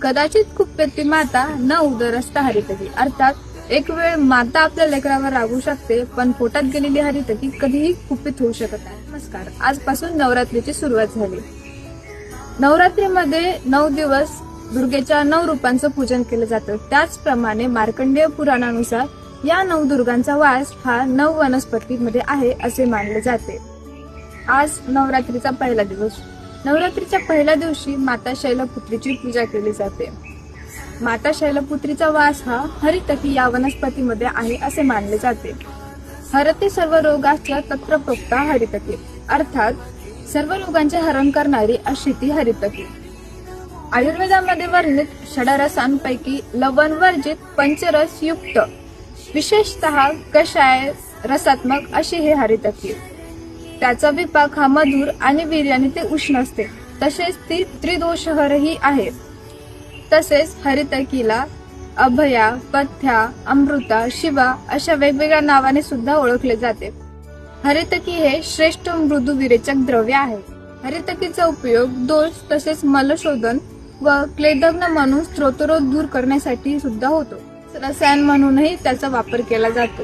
कदाचित कुप्पेती माता न उदरस्ता हरितकी, अर्थात एक वेळ माता आपल्या लेकरावर रागू शकते, पण पोटात गेलेली हरितकी कधीही कुपित होऊ शकत नाही. नमस्कार. आजपासून नवरात्रीची सुरुवात झाली. नवरात्रीमध्ये 9 दिवस दुर्गेच्या 9 रूपांचं पूजन केलं जातं. त्याचप्रमाणे मार्कंडेय पुराणानुसार या 9 दुर्गांचा वास हा 9 वनस्पतीमध्ये आहे असे मानले जाते. आज नवरात्रीचा पहिला दिवस. नवरात्रीच्या पहिल्या दिवशी माता शैलपुत्रीची पूजा केली जाते. माता शैलपुत्रीचा वास हा हरितकी या वनस्पतीमध्ये आहे असे मानले जाते. हरते सर्व रोगाच्या तत्र प्रोक्ता हरितकी, अर्थात सर्व रोगांचे हरण करणारी अशी ती हरितकी. आयुर्वेदामध्ये वर्णित षडरसांपैकी लवण वर्जित पंचरस युक्त विशेषतः कषाय रसात्मक अशी हे हरितकी. त्याचा विपाक हा मधुर आणि वीर्याने ते उष्ण असते. तसेच ती त्रिदोषहरही आहे. तसेच हरितकीला अभया, पथ्या, अमृता, शिवा अशा वेगवेगळ्या नावाने सुद्धा ओळखले जाते. हरितकी हे श्रेष्ठ मृदू विरेचक द्रव्य आहे. हरितकीचा उपयोग दोष तसेच मलशोधन व क्लेदग्न म्हणून स्त्रोतरोध दूर करण्यासाठी सुद्धा होतो. रसायन म्हणूनही त्याचा वापर केला जातो.